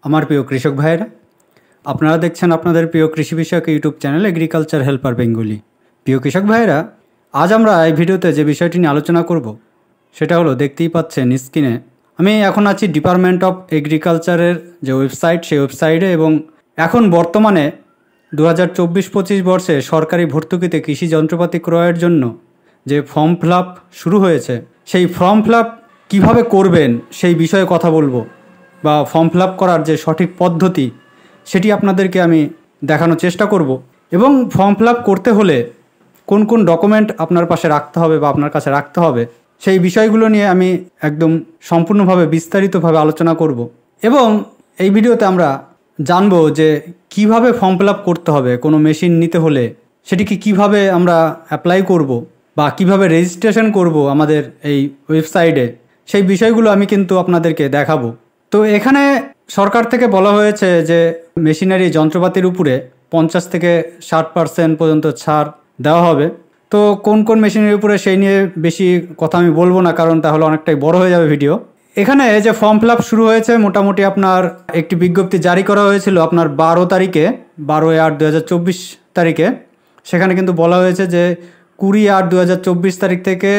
আমার প্রিয় কৃষক ভাইয়েরা, আপনারা দেখছেন আপনাদের প্রিয় কৃষি বিষয়ক YouTube channel agriculture helper Bengali. প্রিয় কৃষক ভাইয়েরা, আজ আমরা এই ভিডিওতে যে বিষয়টি নিয়ে আলোচনা করব সেটা হলো, দেখতেই পাচ্ছেন স্ক্রিনে, আমি এখন আছি ডিপার্টমেন্ট অফ এগ্রিকালচারের যে ওয়েবসাইট, সেই ওয়েবসাইটে। এবং এখন বর্তমানে 2024-25 বর্ষে সরকারি ভর্তুকিতে কৃষি যন্ত্রপাতি ক্রয়ের জন্য যে ফর্ম ফিল আপ শুরু হয়েছে, সেই ফর্ম ফিল আপ কীভাবে করবেন সেই বিষয়ে কথা বলবো, বা ফর্ম ফিল আপ করার যে সঠিক পদ্ধতি সেটি আপনাদেরকে আমি দেখানোর চেষ্টা করব। এবং ফর্ম ফিল আপ করতে হলে কোন কোন ডকুমেন্ট আপনার পাশে রাখতে হবে বা আপনার কাছে রাখতে হবে, সেই বিষয়গুলো নিয়ে আমি একদম সম্পূর্ণভাবে বিস্তারিতভাবে আলোচনা করব। এবং এই ভিডিওতে আমরা জানবো যে কিভাবে ফর্ম ফিল আপ করতে হবে কোনো মেশিন নিতে হলে, সেটিকে কিভাবে আমরা অ্যাপ্লাই করব বা কিভাবে রেজিস্ট্রেশন করব আমাদের এই ওয়েবসাইটে, সেই বিষয়গুলো আমি কিন্তু আপনাদেরকে দেখাবো। তো এখানে সরকার থেকে বলা হয়েছে যে মেশিনারি যন্ত্রপাতির উপরে 50 থেকে 60% পর্যন্ত ছাড় দেওয়া হবে। তো কোন কোন মেশিনের উপরে সেই নিয়ে বেশি কথা আমি বলবো না, কারণ তাহলে অনেকটাই বড় হয়ে যাবে ভিডিও। এখানে যে ফর্ম ফিল আপ শুরু হয়েছে, মোটামুটি আপনার একটি বিজ্ঞপ্তি জারি করা হয়েছিল আপনার 12 তারিখে, 12/8/2024 তারিখে। সেখানে কিন্তু বলা হয়েছে যে 20/8/2024 তারিখ থেকে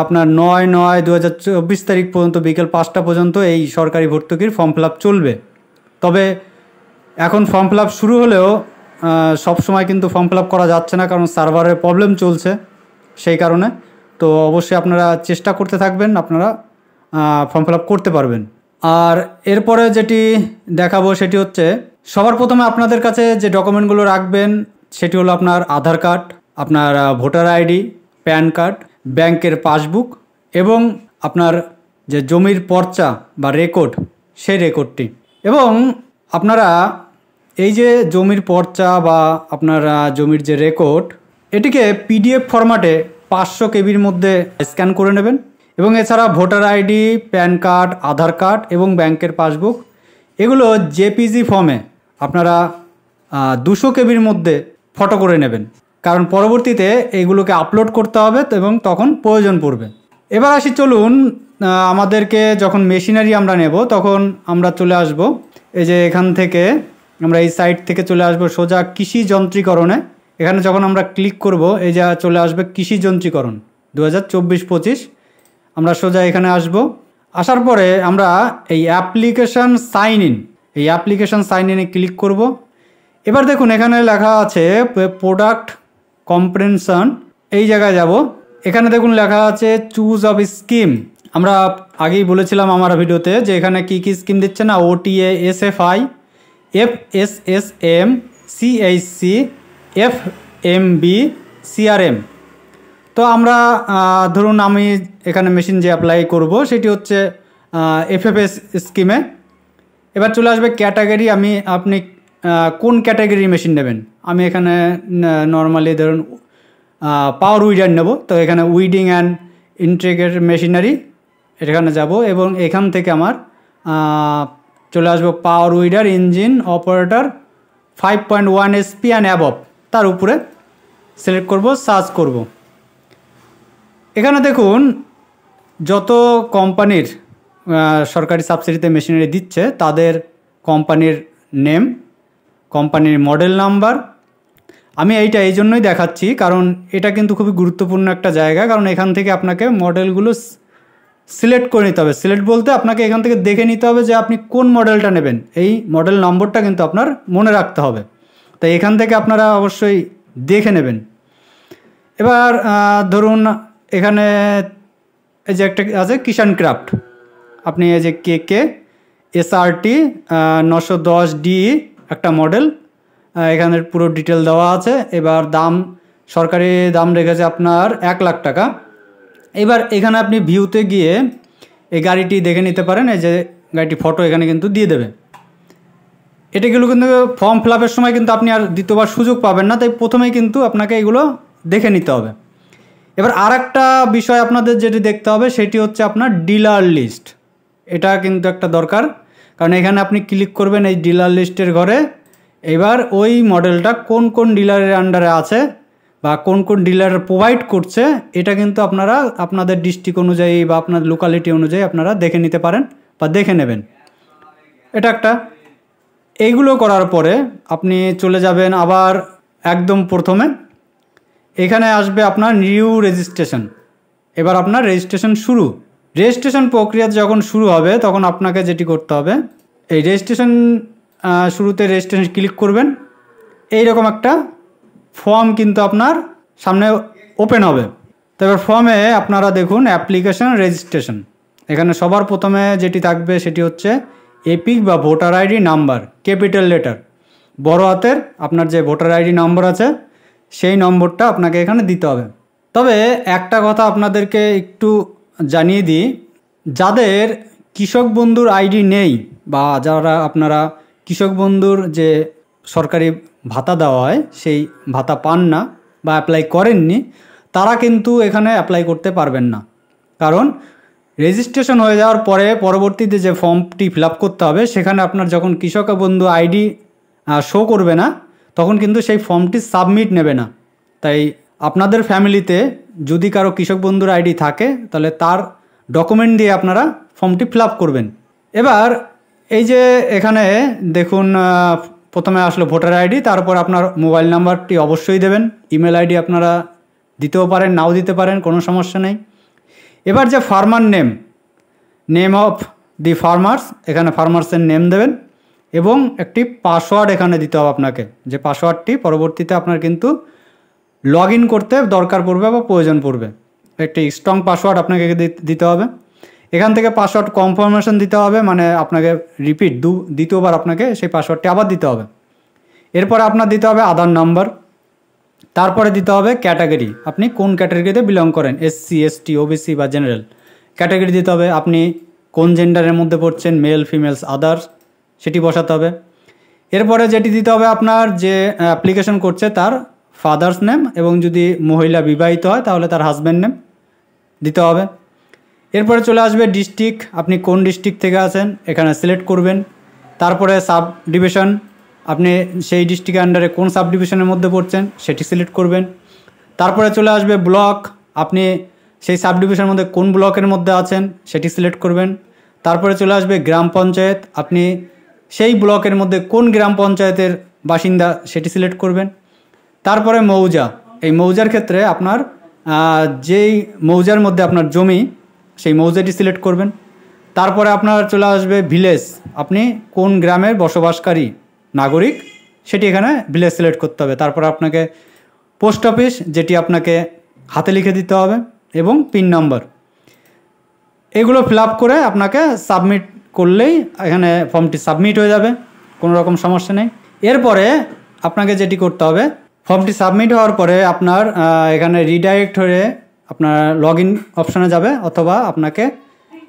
আপনার 9/9/2024 তারিখ পর্যন্ত বিকেল 5টা পর্যন্ত এই সরকারি ভর্তুকির ফর্ম ফিল আপ চলবে। তবে এখন ফর্ম ফিল আপ শুরু হলেও সব সময় কিন্তু ফর্ম ফিল আপ করা যাচ্ছে না, কারণ সার্ভারের প্রবলেম চলছে সেই কারণে। তো অবশ্যই আপনারা চেষ্টা করতে থাকবেন, আপনারা ফর্ম ফিল আপ করতে পারবেন। আর এরপরে যেটি দেখাবো সেটি হচ্ছে, সবার প্রথমে আপনাদের কাছে যে ডকুমেন্টগুলো রাখবেন সেটি হলো আপনার আধার কার্ড, আপনার ভোটার আইডি, প্যান কার্ড, ব্যাংকের পাসবুক এবং আপনার যে জমির পর্চা বা রেকর্ড, সেই রেকর্ডটি। এবং আপনারা এই যে জমির পর্চা বা আপনার জমির যে রেকর্ড, এটিকে পিডিএফ ফরম্যাটে 500 কেবির মধ্যে স্ক্যান করে নেবেন। এবং এছাড়া ভোটার আইডি, প্যান কার্ড, আধার কার্ড এবং ব্যাংকের পাসবুক, এগুলো জেপিজি ফর্মে আপনারা 200 কেবির মধ্যে ফটো করে নেবেন, কারণ পরবর্তীতে এইগুলোকে আপলোড করতে হবে এবং তখন প্রয়োজন পড়বে। এবার আসি, চলুন আমাদেরকে যখন মেশিনারি আমরা নেব তখন আমরা চলে আসব এই যে এখান থেকে, আমরা এই সাইট থেকে চলে আসব সোজা কৃষি যন্ত্রীকরণে। এখানে যখন আমরা ক্লিক করব, এই যা চলে আসবে কৃষি যন্ত্রীকরণ 2024-25। আমরা সোজা এখানে আসব। আসার পরে আমরা এই অ্যাপ্লিকেশান সাইন ইন, এই অ্যাপ্লিকেশান সাইন ইনে ক্লিক করব। এবার দেখুন এখানে লেখা আছে প্রোডাক্ট কম্প্রেনশন, এই জায়গায় যাব। এখানে দেখুন লেখা আছে চুজ অফ স্কিম। আমরা আগেই বলেছিলাম আমার ভিডিওতে যে এখানে কি কি স্কিম দিচ্ছে না, OTA, SFI, FSSM, CHC, FMB, CRM. তো আমরা ধরুন আমি এখানে মেশিন যে অ্যাপ্লাই করব সেটি হচ্ছে এফএফএস স্কিমে। এবার চলে আসবে ক্যাটাগরি, আপনি কোন ক্যাটাগরির মেশিন নেবেন। আমি এখানে নর্মালি ধরুন পাওয়ার উইডার নেব, তো এখানে উইডিং অ্যান্ড ইন্টিগ্রেটেড মেশিনারি, এখানে যাব। এবং এখান থেকে আমার চলে আসবো পাওয়ার weeder engine operator 5.1 SP and above, তার উপরে সিলেক্ট করব, সার্চ করব। এখানে দেখুন যত কোম্পানির সরকারি সাবসিডিতে মেশিনারি দিচ্ছে তাদের কোম্পানির নেম, কোম্পানির মডেল নাম্বার। আমি এইটা এই জন্যই দেখাচ্ছি কারণ এটা কিন্তু খুবই গুরুত্বপূর্ণ একটা জায়গা, কারণ এখান থেকে আপনাকে মডেলগুলো সিলেক্ট করে নিতে হবে। সিলেক্ট বলতে আপনাকে এখান থেকে দেখে নিতে হবে যে আপনি কোন মডেলটা নেবেন, এই মডেল নম্বরটা কিন্তু আপনার মনে রাখতে হবে। তাই এখান থেকে আপনারা অবশ্যই দেখে নেবেন। এবার ধরুন এখানে এই যে একটা আছে কিষাণ ক্রাফট, আপনি এই যে কে এসআরটি 910D একটা মডেল, এখানে পুরো ডিটেল দেওয়া আছে। এবার দাম, সরকারি দাম রেখেছে আপনার 1 লাখ টাকা। এবার এখানে আপনি ভিউতে গিয়ে এই গাড়িটি দেখে নিতে পারেন, এই যে গাড়িটি ফটো এখানে কিন্তু দিয়ে দেবে। এটাগুলো কিন্তু ফর্ম ফিল আপের সময় কিন্তু আপনি আর দ্বিতীয়বার সুযোগ পাবেন না, তাই প্রথমেই কিন্তু আপনাকে এগুলো দেখে নিতে হবে। এবার আর একটা বিষয় আপনাদের যেটি দেখতে হবে সেটি হচ্ছে আপনার ডিলার লিস্ট। এটা কিন্তু একটা দরকার, কারণ এখানে আপনি ক্লিক করবেন এই ডিলার লিস্টের ঘরে। এবার ওই মডেলটা কোন কোন ডিলারের আন্ডারে আছে বা কোন কোন ডিলার প্রোভাইড করছে, এটা কিন্তু আপনারা আপনাদের ডিস্ট্রিক্ট অনুযায়ী বা আপনার লোকালিটি অনুযায়ী আপনারা দেখে নিতে পারেন বা দেখে নেবেন। এটা একটা। এইগুলো করার পরে আপনি চলে যাবেন আবার একদম প্রথমে, এখানে আসবে আপনার নিউ রেজিস্ট্রেশন। এবার আপনার রেজিস্ট্রেশন শুরু। রেজিস্ট্রেশন প্রক্রিয়া যখন শুরু হবে তখন আপনাকে যেটি করতে হবে, এই রেজিস্ট্রেশন শুরুতে রেজিস্ট্রেশন ক্লিক করবেন। এইরকম একটা ফর্ম কিন্তু আপনার সামনে ওপেন হবে। তবে ফর্মে আপনারা দেখুন অ্যাপ্লিকেশন রেজিস্ট্রেশন, এখানে সবার প্রথমে যেটি থাকবে সেটি হচ্ছে এপিক বা voter ID number, capital letter বড় হাতের আপনার যে ভোটার আইডি নম্বর আছে সেই নম্বরটা আপনাকে এখানে দিতে হবে। তবে একটা কথা আপনাদেরকে একটু জানিয়ে দিই, যাদের কৃষক বন্ধুর আইডি নেই বা যারা আপনারা কৃষক বন্ধুর যে সরকারি ভাতা দেওয়া হয় সেই ভাতা পান না বা অ্যাপ্লাই করেননি, তারা কিন্তু এখানে অ্যাপ্লাই করতে পারবেন না। কারণ রেজিস্ট্রেশন হয়ে যাওয়ার পরে পরবর্তীতে যে ফর্মটি ফিল আপ করতে হবে সেখানে আপনার যখন কৃষক বন্ধু আইডি শো করবে না তখন কিন্তু সেই ফর্মটি সাবমিট নেবে না। তাই আপনাদের ফ্যামিলিতে যদি কারো কৃষক বন্ধুর আইডি থাকে তাহলে তার ডকুমেন্ট দিয়ে আপনারা ফর্মটি ফিল আপ করবেন। এবার এই যে এখানে দেখুন প্রথমে আসলো ভোটার আইডি, তারপর আপনার মোবাইল নাম্বারটি অবশ্যই দেবেন। ইমেল আইডি আপনারা দিতেও পারেন, নাও দিতে পারেন, কোনো সমস্যা নেই। এবার যে farmer name of the farmers, এখানে ফার্মার্সের নেম দেবেন এবং একটি পাসওয়ার্ড এখানে দিতে হবে আপনাকে, যে পাসওয়ার্ডটি পরবর্তীতে আপনার কিন্তু লগ ইন করতে দরকার পড়বে বা প্রয়োজন পড়বে। একটি স্ট্রং পাসওয়ার্ড আপনাকে দিতে হবে। এখান থেকে পাসওয়ার্ড কনফার্মেশন দিতে হবে, মানে আপনাকে রিপিট দ্বিতীয়বার আপনাকে সেই পাসওয়ার্ডটি আবার দিতে হবে। এরপরে আপনার দিতে হবে আধার নাম্বার, তারপরে দিতে হবে ক্যাটাগরি, আপনি কোন ক্যাটাগরিতে বিলং করেন, এসসি, এসটি, ওবিসি বা জেনারেল ক্যাটাগরি দিতে হবে। আপনি কোন জেন্ডারের মধ্যে পড়ছেন, মেল, ফিমেলস, আদার্স, সেটি বসাতে হবে। এরপরে যেটি দিতে হবে আপনার যে অ্যাপ্লিকেশন করছে তার ফাদার্স নেম, এবং যদি মহিলা বিবাহিত হয় তাহলে তার হাজব্যান্ড নেম দিতে হবে। এরপরে চলে আসবে ডিস্ট্রিক্ট, আপনি কোন ডিস্ট্রিক্ট থেকে আছেন এখানে সিলেক্ট করবেন। তারপরে সাব ডিভিশন, আপনি সেই ডিস্ট্রিক্টের আন্ডারে কোন সাব ডিভিশনের মধ্যে পড়ছেন সেটি সিলেক্ট করবেন। তারপরে চলে আসবে ব্লক, আপনি সেই সাব ডিভিশনের মধ্যে কোন ব্লকের মধ্যে আছেন সেটি সিলেক্ট করবেন। তারপরে চলে আসবে গ্রাম পঞ্চায়েত, আপনি সেই ব্লকের মধ্যে কোন গ্রাম পঞ্চায়েতের বাসিন্দা সেটি সিলেক্ট করবেন। তারপরে মৌজা, এই মৌজার ক্ষেত্রে আপনার যেই মৌজার মধ্যে আপনার জমি সেই মৌজাটি সিলেক্ট করবেন। তারপরে আপনার চলে আসবে ভিলেজ, আপনি কোন গ্রামের বসবাসকারী নাগরিক সেটি এখানে ভিলেজ সিলেক্ট করতে হবে। তারপর আপনাকে পোস্ট অফিস, যেটি আপনাকে হাতে লিখে দিতে হবে, এবং পিন নাম্বার, এগুলো ফিল আপ করে আপনাকে সাবমিট করলেই এখানে ফর্মটি সাবমিট হয়ে যাবে, কোনো রকম সমস্যা নেই। এরপরে আপনাকে যেটি করতে হবে, ফর্মটি সাবমিট হওয়ার পরে আপনার এখানে রিডাইরেক্ট হয়ে আপনার লগ ইন অপশানে যাবে, অথবা আপনাকে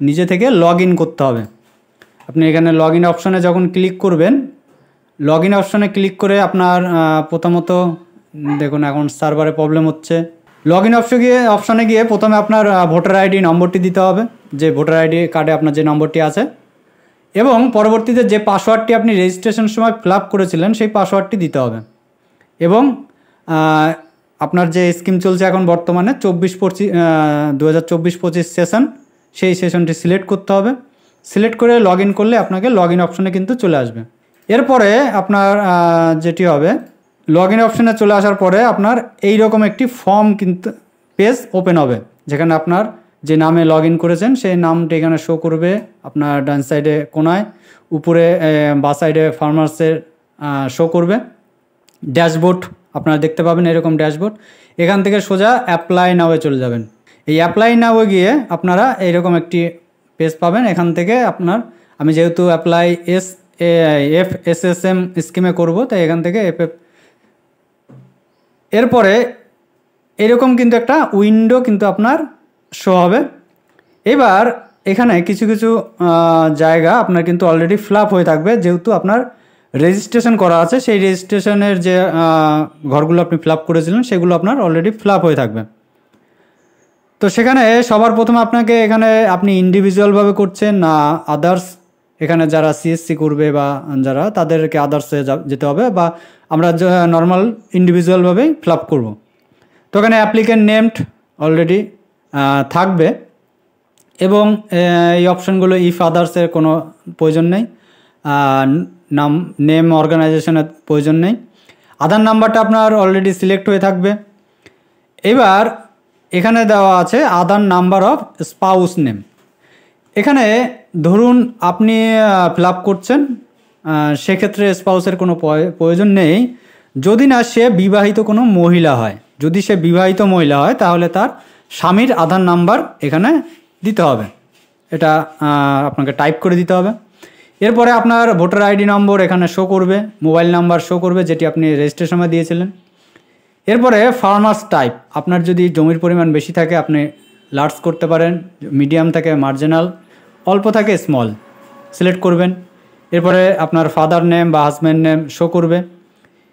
নিজে থেকে লগ ইন করতে হবে। আপনি এখানে লগ ইন অপশানে যখন ক্লিক করবেন, লগ ইন অপশানে ক্লিক করে আপনার প্রথমত দেখুন এখন সার্ভারে প্রবলেম হচ্ছে। লগ ইন অপশানে গিয়ে প্রথমে আপনার ভোটার আইডি নম্বরটি দিতে হবে, যে ভোটার আইডি কার্ডে আপনার যে নম্বরটি আছে, এবং পরবর্তীতে যে পাসওয়ার্ডটি আপনি রেজিস্ট্রেশন সময় ফিল আপ করেছিলেন সেই পাসওয়ার্ডটি দিতে হবে। এবং আপনার যে স্কিম চলছে এখন বর্তমানে 2024-25 সেশন, সেই সেশনটি সিলেক্ট করতে হবে। সিলেক্ট করে লগ ইন করলে আপনাকে লগ ইন অপশানে কিন্তু চলে আসবে। এরপরে আপনার যেটি হবে, লগ ইন অপশানে চলে আসার পরে আপনার এই রকম একটি ফর্ম কিন্তু পেজ ওপেন হবে, যেখানে আপনার যে নামে লগ ইন করেছেন সেই নামটি এখানে শো করবে আপনার ডান সাইডে কোনায়, উপরে বাঁ সাইডে ফার্মার্সের শো করবে। ড্যাশবোর্ড আপনারা দেখতে পাবেন, এরকম ড্যাশবোর্ড। এখান থেকে সোজা অ্যাপ্লাই নাওয়ে চলে যাবেন। এই অ্যাপ্লাই নাওয়ে গিয়ে আপনারা এইরকম একটি পেজ পাবেন। এখান থেকে আপনার, আমি যেহেতু অ্যাপ্লাই FSSM স্কিমে করব, তাই এখান থেকে এরপরে এরকম কিন্তু একটা উইন্ডো কিন্তু আপনার শো হবে। এবার এখানে কিছু কিছু জায়গা আপনার কিন্তু অলরেডি ফিল আপ হয়ে থাকবে, যেহেতু আপনার রেজিস্ট্রেশন করা আছে, সেই রেজিস্ট্রেশনের যে ঘরগুলো আপনি ফিল আপ করেছিলেন সেগুলো আপনার অলরেডি ফিল আপ হয়ে থাকবে। তো সেখানে সবার প্রথমে আপনাকে এখানে আপনি ইন্ডিভিজুয়ালভাবে করছেন না আদার্স, এখানে যারা CSC করবে বা যারা, তাদেরকে আদার্সে যেতে হবে, বা আমরা নর্মাল ইন্ডিভিজুয়ালভাবেই ফিল আপ করবো। তো এখানে অ্যাপ্লিক্যান্ট নেমড অলরেডি থাকবে, এবং এই অপশানগুলো ইফ আদার্সের কোনো প্রয়োজন নেই। নাম নেম অর্গানাইজেশনের প্রয়োজন নেই। আধার নাম্বারটা আপনার অলরেডি সিলেক্ট হয়ে থাকবে। এবার এখানে দেওয়া আছে আধার নাম্বার অফ স্পাউস নেম। এখানে ধরুন আপনি ফিল আপ করছেন, সেক্ষেত্রে স্পাউসের কোনো প্রয়োজন নেই যদি না সে বিবাহিত কোনো মহিলা হয়। যদি সে বিবাহিত মহিলা হয় তাহলে তার স্বামীর আধার নাম্বার এখানে দিতে হবে, এটা আপনাকে টাইপ করে দিতে হবে। এরপরে আপনার ভোটার আইডি নম্বর এখানে শো করবে, মোবাইল নাম্বার শো করবে যেটি আপনি রেজিস্ট্রেশনে দিয়েছিলেন। এরপরে ফার্মার্স টাইপ, আপনার যদি জমির পরিমাণ বেশি থাকে আপনি লার্জ করতে পারেন, মিডিয়াম থাকে মার্জিনাল, অল্প থাকে স্মল সিলেক্ট করবেন। এরপরে আপনার ফাদার নেম বা হাজব্যান্ড নেম শো করবে।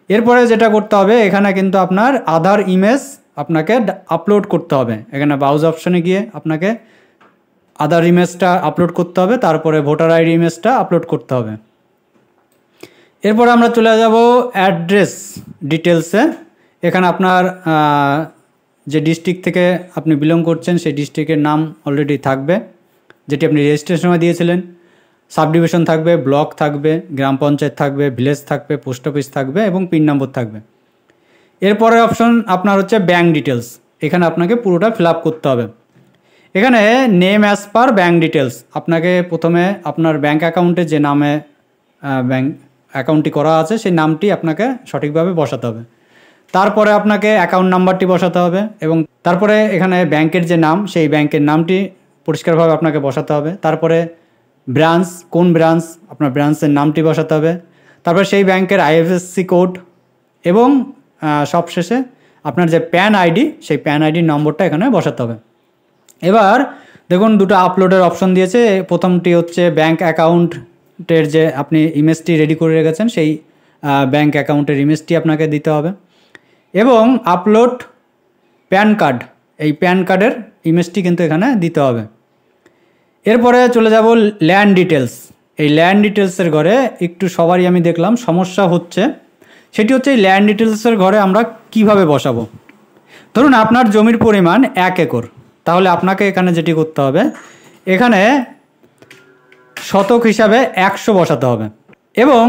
এরপরে যেটা করতে হবে এখানে কিন্তু আপনার আধার ইমেজ আপনাকে আপলোড করতে হবে। এখানে ব্রাউজ অপশনে গিয়ে আপনাকে আধার ইমেজটা আপলোড করতে হবে, তারপরে ভোটার আইডি ইমেজটা আপলোড করতে হবে। এরপরে আমরা চলে যাব অ্যাড্রেস ডিটেলসে। এখানে আপনার যে ডিস্ট্রিক্ট থেকে আপনি বিলং করছেন সেই ডিস্ট্রিক্টের নাম অলরেডি থাকবে যেটি আপনি রেজিস্ট্রেশনে দিয়েছিলেন। সাবডিভিশন থাকবে, ব্লক থাকবে, গ্রাম পঞ্চায়েত থাকবে, ভিলেজ থাকবে, পোস্ট অফিস থাকবে এবং পিন নম্বর থাকবে। এরপরে অপশন আপনার হচ্ছে ব্যাঙ্ক ডিটেলস। এখানে আপনাকে পুরোটা ফিল আপ করতে হবে। এখানে name as per bank details, আপনাকে প্রথমে আপনার ব্যাঙ্ক অ্যাকাউন্টে যে নামে ব্যাঙ্ক অ্যাকাউন্টটি করা আছে সেই নামটি আপনাকে সঠিকভাবে বসাতে হবে। তারপরে আপনাকে অ্যাকাউন্ট নাম্বারটি বসাতে হবে এবং তারপরে এখানে ব্যাংকের যে নাম সেই ব্যাংকের নামটি পরিষ্কারভাবে আপনাকে বসাতে হবে। তারপরে ব্রাঞ্চ, কোন ব্রাঞ্চ, আপনার ব্রাঞ্চের নামটি বসাতে হবে। তারপরে সেই ব্যাংকের আইএফএসসি কোড এবং সবশেষে আপনার যে প্যান আইডি সেই প্যান আইডির নম্বরটা এখানে বসাতে হবে। এবার দেখুন দুটো আপলোডের অপশন দিয়েছে। প্রথমটি হচ্ছে ব্যাংক অ্যাকাউন্টের যে আপনি ইমেজটি রেডি করে রেখেছেন সেই ব্যাংক অ্যাকাউন্টের ইমেজটি আপনাকে দিতে হবে এবং আপলোড প্যান কার্ড, এই প্যান কার্ডের ইমেজটি কিন্তু এখানে দিতে হবে। এরপরে চলে যাব ল্যান্ড ডিটেলস। এই ল্যান্ড ডিটেলসের ঘরে একটু সবারই আমি দেখলাম সমস্যা হচ্ছে, সেটি হচ্ছে এই ল্যান্ড ডিটেলসের ঘরে আমরা কিভাবে বসাবো। ধরুন আপনার জমির পরিমাণ 1 একর, তাহলে আপনাকে এখানে যেটি করতে হবে এখানে শতক হিসাবে 100 বসাতে হবে এবং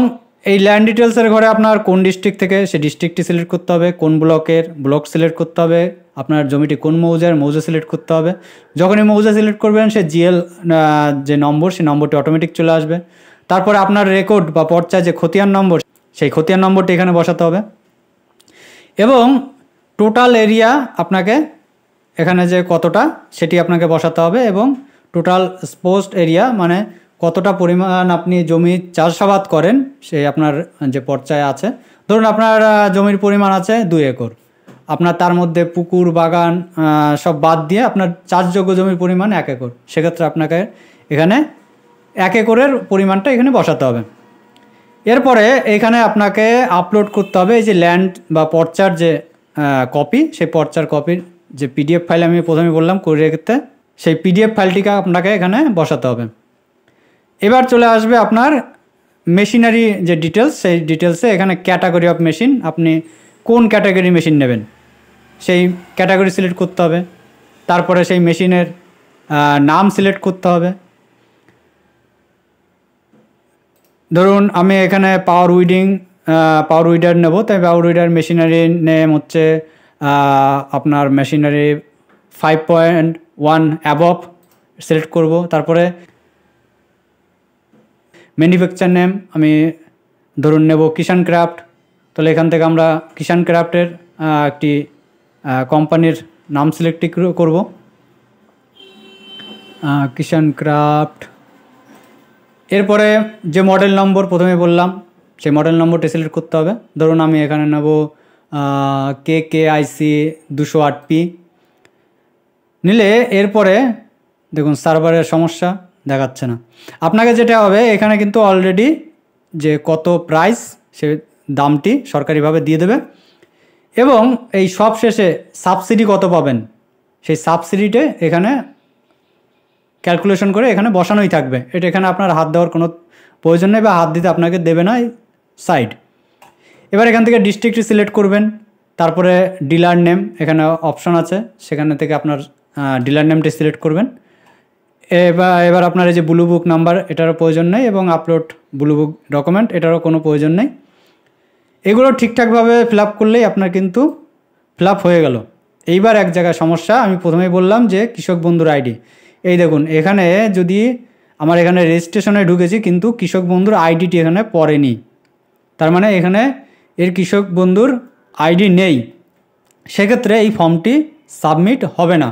এই ল্যান্ড ডিটেলসের ঘরে আপনার কোন ডিস্ট্রিক্ট থেকে সেই ডিস্ট্রিক্টটি সিলেক্ট করতে হবে, কোন ব্লকের ব্লক সিলেক্ট করতে হবে, আপনার জমিটি কোন মৌজার মৌজা সিলেক্ট করতে হবে। যখনই মৌজা সিলেক্ট করবেন সে জিএল যে নম্বর সেই নম্বরটি অটোমেটিক চলে আসবে। তারপরে আপনার রেকর্ড বা পর্চায় যে খতিয়ান নম্বর সেই খতিয়ান নম্বরটি এখানে বসাতে হবে এবং টোটাল এরিয়া আপনাকে এখানে যে কতটা সেটি আপনাকে বসাতে হবে এবং টোটাল স্পোস্ট এরিয়া মানে কতটা পরিমাণ আপনি জমি চাষাবাদ করেন সেই আপনার যে পর্চায় আছে। ধরুন আপনার জমির পরিমাণ আছে 2 একর, আপনার তার মধ্যে পুকুর বাগান সব বাদ দিয়ে আপনার চাষযোগ্য জমির পরিমাণ 1 একর, সেক্ষেত্রে আপনাকে এখানে 1 একরের পরিমাণটা এখানে বসাতে হবে। এরপরে এখানে আপনাকে আপলোড করতে হবে এই যে ল্যান্ড বা পর্চার যে কপি, সেই পর্চার কপির যে পিডিএফ ফাইল আমি প্রথমে বললাম করে রেখে সেই পিডিএফ ফাইলটিকে আপনাকে এখানে বসাতে হবে। এবার চলে আসবে আপনার মেশিনারি যে ডিটেলস, সেই ডিটেলসে এখানে ক্যাটাগরি অফ মেশিন, আপনি কোন ক্যাটাগরি মেশিন নেবেন সেই ক্যাটাগরি সিলেক্ট করতে হবে। তারপরে সেই মেশিনের নাম সিলেক্ট করতে হবে। ধরুন আমি এখানে পাওয়ার উইডার নেব, তাই পাওয়ার উইডার মেশিনারি নেম হচ্ছে আপনার মেশিনারি 5.1 অ্যাবভ সিলেক্ট করব। তারপরে ম্যানুফ্যাকচার নেম আমি ধরুন নেব কিষাণ ক্রাফট, তাহলে এখান থেকে আমরা কিষাণ ক্রাফটের একটি কোম্পানির নাম সিলেক্ট করব, কিষাণ ক্রাফট। এরপরে যে মডেল নম্বর প্রথমে বললাম সেই মডেল নম্বরটি সিলেক্ট করতে হবে। ধরুন আমি এখানে নেব KKIC 208P নিলে এরপরে দেখুন সার্ভারের সমস্যা দেখাচ্ছে না। আপনাকে যেটা হবে এখানে কিন্তু অলরেডি যে কত প্রাইস সে দামটি সরকারিভাবে দিয়ে দেবে এবং এই সব শেষে সাবসিডি কত পাবেন সেই সাবসিডিতে এখানে ক্যালকুলেশন করে এখানে বসানোই থাকবে। এটা এখানে আপনার হাত দেওয়ার কোনো প্রয়োজন নেই বা হাত দিতে আপনাকে দেবে না সাইড। এবার এখান থেকে ডিস্ট্রিক্টটি সিলেক্ট করবেন, তারপরে ডিলার নেম এখানে অপশন আছে সেখানে থেকে আপনার ডিলার নেমটি সিলেক্ট করবেন এবার আপনার এই যে ব্লু বুক নাম্বার এটারও প্রয়োজন নেই এবং আপলোড ব্লু বুক ডকুমেন্ট এটারও কোনো প্রয়োজন নেই। এগুলো ঠিকঠাকভাবে ফিল আপ করলেই আপনার কিন্তু ফিল আপ হয়ে গেল। এইবার এক জায়গায় সমস্যা, আমি প্রথমেই বললাম যে কৃষক বন্ধুর আইডি। এই দেখুন এখানে যদি আমার এখানে রেজিস্ট্রেশনে ঢুকেছি কিন্তু কৃষক বন্ধুর আইডিটি এখানে পড়েনি, তার মানে এখানে এর কৃষক বন্ধুর আইডি নেই। সেক্ষেত্রে এই ফর্মটি সাবমিট হবে না।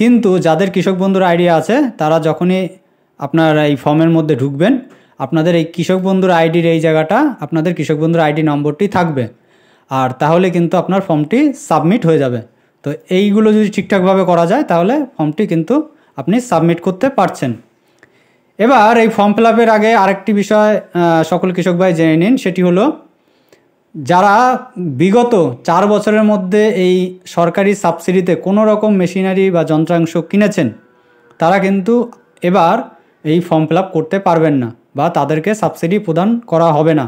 কিন্তু যাদের কৃষক বন্ধুর আইডি আছে তারা যখনই আপনার এই ফর্মের মধ্যে ঢুকবেন, আপনাদের এই কৃষক বন্ধুর আইডির এই জায়গাটা আপনাদের কৃষক বন্ধুর আইডি নম্বরটি থাকবে, আর তাহলে কিন্তু আপনার ফর্মটি সাবমিট হয়ে যাবে। তো এইগুলো যদি ঠিকঠাকভাবে করা যায় তাহলে ফর্মটি কিন্তু আপনি সাবমিট করতে পারছেন। এবার এই ফর্ম ফিল আপের আগে আরেকটি বিষয় সকল কৃষক ভাই জেনে নিন, সেটি হলো যারা বিগত 4 বছরের মধ্যে এই সরকারি সাবসিডিতে কোনো রকম মেশিনারি বা যন্ত্রাংশ কিনেছেন তারা কিন্তু এবার এই ফর্ম ফিল আপ করতে পারবেন না বা তাদেরকে সাবসিডি প্রদান করা হবে না,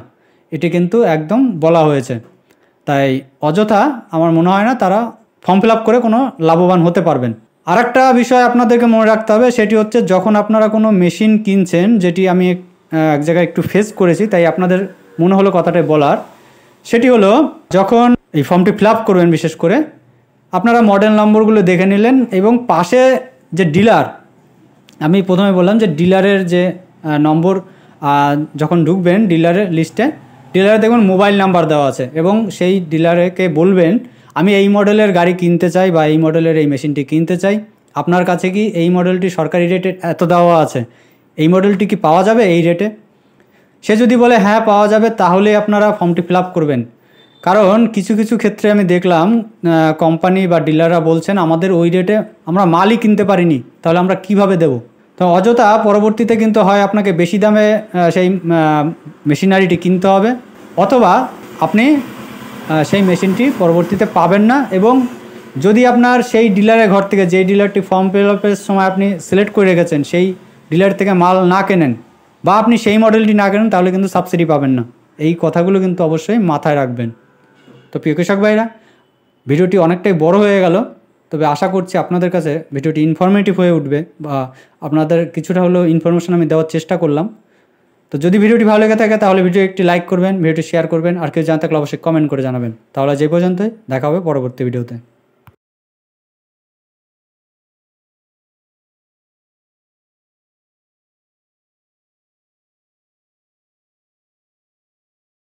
এটি কিন্তু একদম বলা হয়েছে। তাই অযথা আমার মনে হয় না তারা ফর্ম ফিল আপ করে কোনো লাভবান হতে পারবেন। আর একটা বিষয় আপনাদেরকে মনে রাখতে হবে, সেটি হচ্ছে যখন আপনারা কোনো মেশিন কিনছেন, যেটি আমি এক জায়গায় একটু ফেস করেছি তাই আপনাদের মনে হলো কথাটা বলার, সেটি হলো যখন এই ফর্মটি ফিল আপ করবেন বিশেষ করে আপনারা মডেল নম্বরগুলো দেখে নিলেন এবং পাশে যে ডিলার, আমি প্রথমে বললাম যে ডিলারের যে নম্বর যখন ঢুকবেন ডিলারের লিস্টে, ডিলারে দেখুন মোবাইল নাম্বার দেওয়া আছে এবং সেই ডিলারকে বলবেন আমি এই মডেলের গাড়ি কিনতে চাই বা এই মডেলের এই মেশিনটি কিনতে চাই, আপনার কাছে কি এই মডেলটি সরকারি রেটে এত দেওয়া আছে, এই মডেলটি কি পাওয়া যাবে এই রেটে? সে যদি বলে হ্যাঁ পাওয়া যাবে তাহলে আপনারা ফর্মটি ফিল আপ করবেন। কারণ কিছু কিছু ক্ষেত্রে আমি দেখলাম কোম্পানি বা ডিলাররা বলছেন আমাদের ওই রেটে আমরা মালই কিনতে পারিনি, তাহলে আমরা কিভাবে দেব? তো অযথা পরবর্তীতে কিন্তু হয় আপনাকে বেশি দামে সেই মেশিনারিটি কিনতে হবে, অথবা আপনি সেই মেশিনটি পরবর্তীতে পাবেন না। এবং যদি আপনার সেই ডিলারের ঘর থেকে যেই ডিলারটি ফর্ম ফিল আপের সময় আপনি সিলেক্ট করে রেখেছেন সেই ডিলার থেকে মাল না কেনেন বা আপনি সেই মডেলটি না কেনেন তাহলে কিন্তু সাবসিডি পাবেন না। এই কথাগুলো কিন্তু অবশ্যই মাথায় রাখবেন। তো প্রিয় কৃষক ভাইরা, ভিডিওটি অনেকটাই বড় হয়ে গেল, তবে আশা করছি আপনাদের কাছে ভিডিওটি ইনফরমেটিভ হয়ে উঠবে বা আপনাদের কিছুটা হলেও ইনফরমেশন আমি দেওয়ার চেষ্টা করলাম। তো যদি ভিডিওটি ভালো লেগে থাকে তাহলে ভিডিও একটি লাইক করবেন, ভিডিওটি শেয়ার করবেন, আর কেউ জানতে থাকলে অবশ্যই কমেন্ট করে জানাবেন। তাহলে যে পর্যন্তই দেখা হবে পরবর্তী ভিডিওতে।